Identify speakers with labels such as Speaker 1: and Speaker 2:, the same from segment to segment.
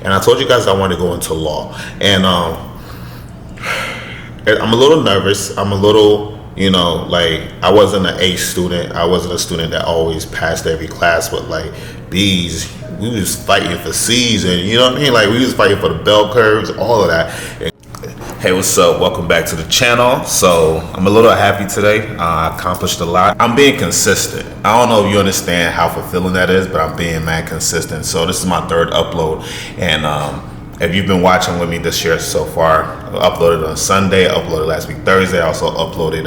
Speaker 1: and I told you guys I want to go into law. And I'm a little nervous. I'm a little, like, I wasn't an A student. I wasn't a student that always passed every class with like B's. We was fighting for C's, and you know what I mean? Like, we was fighting for the bell curves, all of that. Hey, what's up? Welcome back to the channel. So I'm a little happy today. I accomplished a lot. I'm being consistent. I don't know if you understand how fulfilling that is, but I'm being mad consistent. So this is my third upload, and if you've been watching with me this year so far, I uploaded on Sunday, I uploaded last week Thursday, I also uploaded,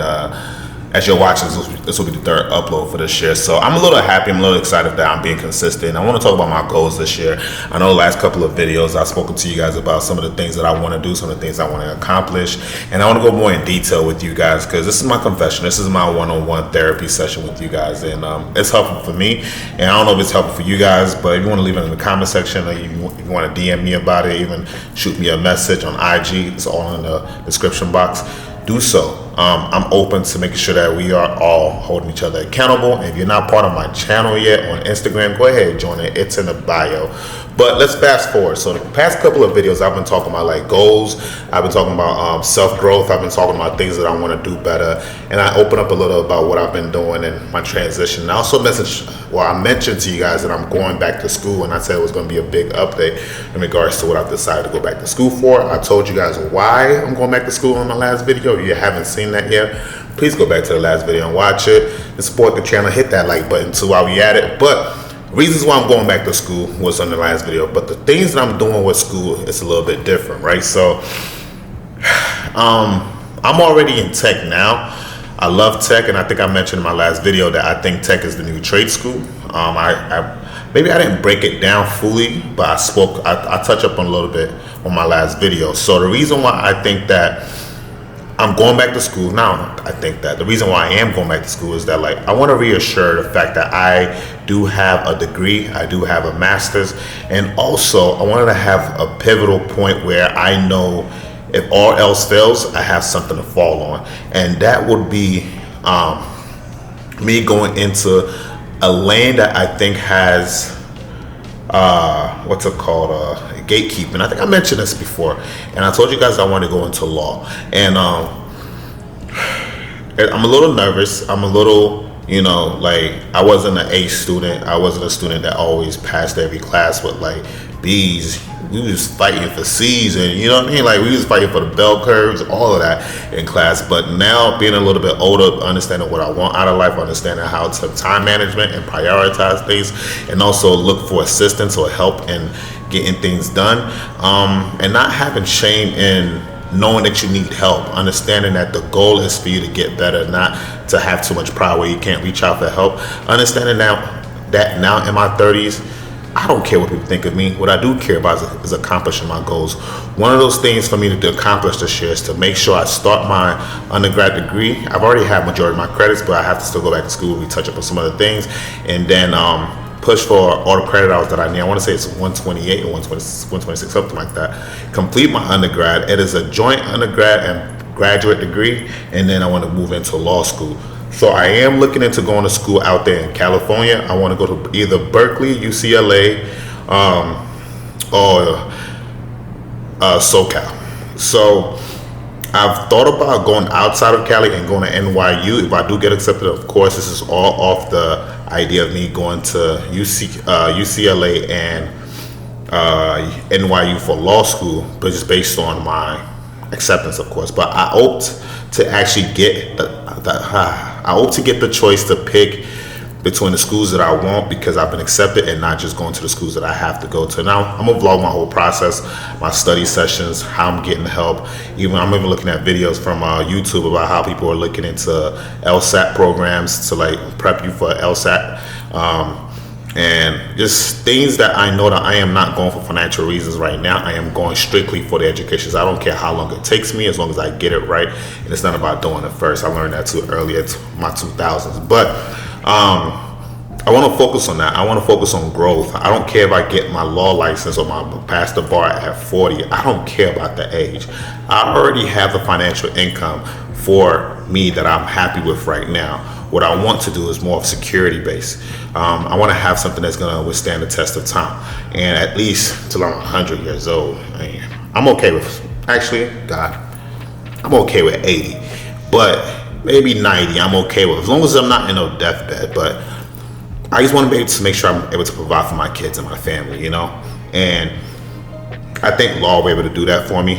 Speaker 1: as you're watching, this will be the third upload for this year. So I'm a little happy, I'm a little excited that I'm being consistent. I want to talk about my goals this year. I know the last couple of videos I've spoken to you guys about some of the things that I want to do, some of the things I want to accomplish, and I want to go more in detail with you guys, because this is my confession, this is my one-on-one therapy session with you guys, and it's helpful for me, and I don't know if it's helpful for you guys, but if you want to leave it in the comment section, or if you want to DM me about it, even shoot me a message on IG, it's all in the description box, do so. I'm open to making sure that we are all holding each other accountable. And if you're not part of my channel yet on Instagram, go ahead and join it. It's in the bio. But let's fast forward. So the past couple of videos, I've been talking about like goals. I've been talking about self-growth. I've been talking about things that I want to do better. And I open up a little about what I've been doing and my transition. And I also I mentioned to you guys that I'm going back to school, and I said it was going to be a big update in regards to what I've decided to go back to school for. I told you guys why I'm going back to school in my last video. If you haven't seen that yet, please go back to the last video and watch it and support the channel. Hit that like button too while we at it. But reasons why I'm going back to school was on the last video, but the things that I'm doing with school is a little bit different, right? So I'm already in tech now. I love tech, and I think I mentioned in my last video that I think tech is the new trade school. Maybe I didn't break it down fully, but I touched up on a little bit on my last video. So the reason why I think that I'm going back to school now, the reason why I am going back to school is that, like, I want to reassure the fact that I do have a degree, I do have a master's, and also I wanted to have a pivotal point where I know if all else fails, I have something to fall on, and that would be me going into a lane that I think has gatekeeping. I think I mentioned this before, and I told you guys I want to go into law, and I'm a little nervous. I'm a little, like, I wasn't an A student. I wasn't a student that always passed every class with like B's. We was fighting for C's, and you know what I mean? Like, we was fighting for the bell curves, all of that in class. But now, being a little bit older, understanding what I want out of life, understanding how to time management and prioritize things, and also look for assistance or help in getting things done, and not having shame in knowing that you need help, understanding that the goal is for you to get better, not to have too much pride where you can't reach out for help. Understanding that now in my 30s, I don't care what people think of me. What I do care about is accomplishing my goals. One of those things for me to accomplish this year is to make sure I start my undergrad degree. I've already had majority of my credits, but I have to still go back to school, retouch up on some other things, and then push for all the credit hours that I need. I want to say it's 128 or 126, something like that. Complete my undergrad. It is a joint undergrad and graduate degree, and then I want to move into law school. So I am looking into going to school out there in California. I want to go to either Berkeley, UCLA, or SoCal. So I've thought about going outside of Cali and going to NYU. If I do get accepted, of course, this is all off the idea of me going to UCLA and NYU for law school, but just based on my acceptance, of course. But I hoped to actually get the choice to pick between the schools that I want, because I've been accepted, and not just going to the schools that I have to go to. Now I'm gonna vlog my whole process, my study sessions, how I'm getting help. I'm even looking at videos from YouTube about how people are looking into LSAT programs to like prep you for LSAT, and just things that I know that I am not going for financial reasons right now. I am going strictly for the education. So I don't care how long it takes me, as long as I get it right, and it's not about doing it first. I learned that too early at my 2000s, but I want to focus on that. I want to focus on growth. I don't care if I get my law license or my pass the bar at 40. I don't care about the age. I already have the financial income for me that I'm happy with right now. What I want to do is more of security based. I want to have something that's going to withstand the test of time, and at least till I'm 100 years old. I'm okay with, actually, God, I'm okay with 80, but maybe 90 I'm okay with, as long as I'm not in no deathbed. But I just want to be able to make sure I'm able to provide for my kids and my family, you know. And I think law will be able to do that for me.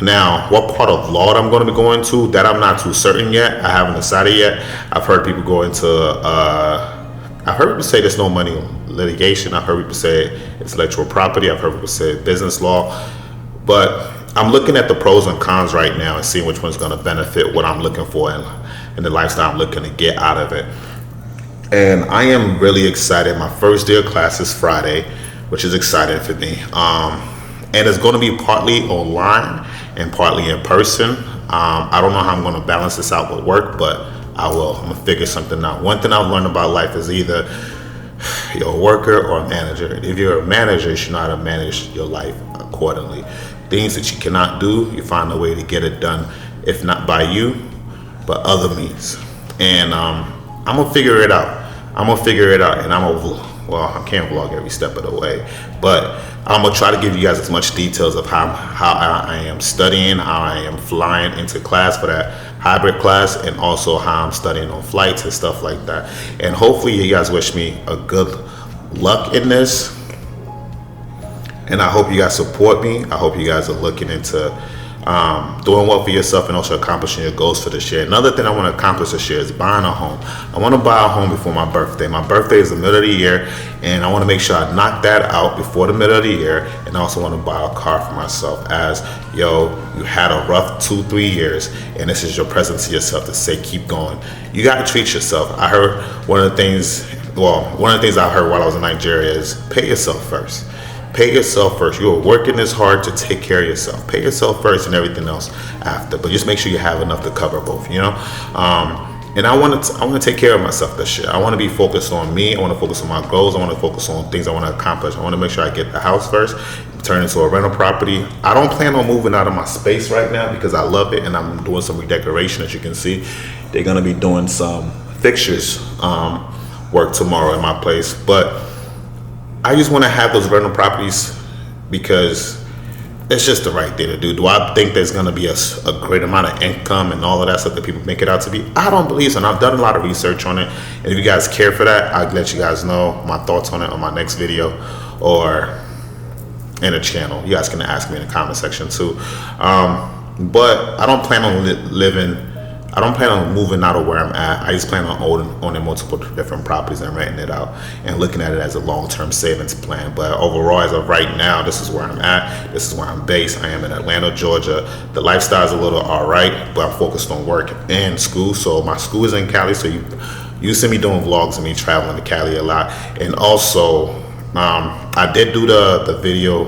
Speaker 1: Now, what part of law that I'm going to be going to, that I'm not too certain yet. I haven't decided yet. I've heard people go into, I've heard people say there's no money in litigation. I've heard people say it's intellectual property. I've heard people say business law. But I'm looking at the pros and cons right now and seeing which one's going to benefit what I'm looking for and the lifestyle I'm looking to get out of it. And I am really excited. My first day of class is Friday, which is exciting for me. And it's going to be partly online and partly in person. I don't know how I'm going to balance this out with work, but I will. I'm going to figure something out. One thing I've learned about life is either you're a worker or a manager. If you're a manager, you should know how to manage your life accordingly. Things that you cannot do, you find a way to get it done, if not by you, but other means. And I'm going to figure it out. And I can't vlog every step of the way, but I'm gonna try to give you guys as much details of how I am studying, how I am flying into class for that hybrid class, and also how I'm studying on flights and stuff like that. And hopefully you guys wish me a good luck in this, and I hope you guys support me. I hope you guys are looking into doing well for yourself and also accomplishing your goals for this year. Another thing I want to accomplish this year is buying a home. I want to buy a home before my birthday. My birthday is the middle of the year, and I want to make sure I knock that out before the middle of the year. And I also want to buy a car for myself, as you had a rough 2-3 years, and this is your present to yourself to say keep going. You got to treat yourself. I heard one of the things I heard while I was in Nigeria is pay yourself first. Pay yourself first. You are working this hard to take care of yourself. Pay yourself first and everything else after. But just make sure you have enough to cover both, you know? And I want to take care of myself this year. I want to be focused on me. I want to focus on my goals. I want to focus on things I want to accomplish. I want to make sure I get the house first, turn it into a rental property. I don't plan on moving out of my space right now because I love it, and I'm doing some redecoration. As you can see, they're going to be doing some fixtures work tomorrow in my place. But I just want to have those rental properties because it's just the right thing to do. Do I think there's going to be a great amount of income and all of that stuff that people make it out to be? I don't believe so, and I've done a lot of research on it. And if you guys care for that, I'll let you guys know my thoughts on it on my next video or in the channel. You guys can ask me in the comment section too. But I don't plan on I don't plan on moving out of where I'm at. I just plan on owning multiple different properties and renting it out and looking at it as a long-term savings plan. But overall, as of right now, this is where I'm at. This is where I'm based. I am in Atlanta, Georgia. The lifestyle is a little all right, but I'm focused on work and school. So my school is in Cali, so you see me doing vlogs of me traveling to Cali a lot. And also, I did do the video,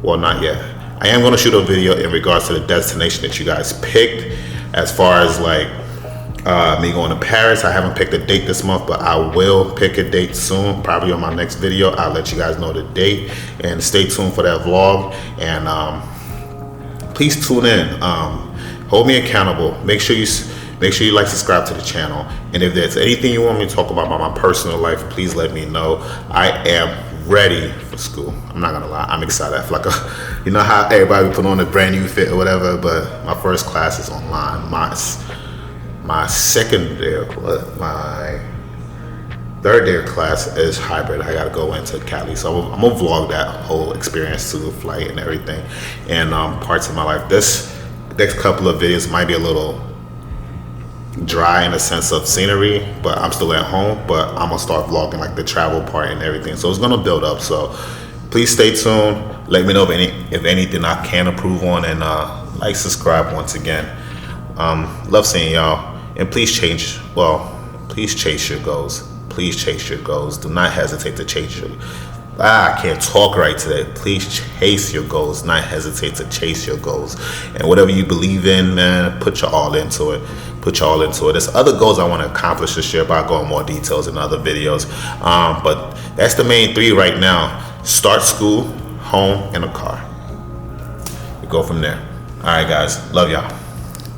Speaker 1: well, not yet. I am going to shoot a video in regards to the destination that you guys picked. As far as like me going to Paris, I haven't picked a date this month, but I will pick a date soon, probably on my next video. I'll let you guys know the date, and stay tuned for that vlog. And please tune in. Hold me accountable. Make sure you like, subscribe to the channel. And if there's anything you want me to talk about my personal life, please let me know. I am ready for school. I'm not gonna lie, I'm excited. I feel like you know how everybody put on a brand new fit or whatever, but my first class is online. My second day, my third day of class is hybrid. I gotta go into Cali, so I'm gonna vlog that whole experience to the flight and everything, and parts of my life. This next couple of videos might be a little dry in a sense of scenery, but I'm still at home. But I'm gonna start vlogging like the travel part and everything, so it's gonna build up. So please stay tuned. Let me know if anything I can improve on, and like, subscribe once again. Love seeing y'all, and please chase your goals. Please chase your goals. Do not hesitate to chase your I can't talk right today. Please chase your goals. Not hesitate to chase your goals. And whatever you believe in, man, put your all into it. Put your all into it. There's other goals I want to accomplish this year, but I'll go in more details in other videos. But that's the main three right now. Start school, home, and a car. We go from there. All right, guys. Love y'all.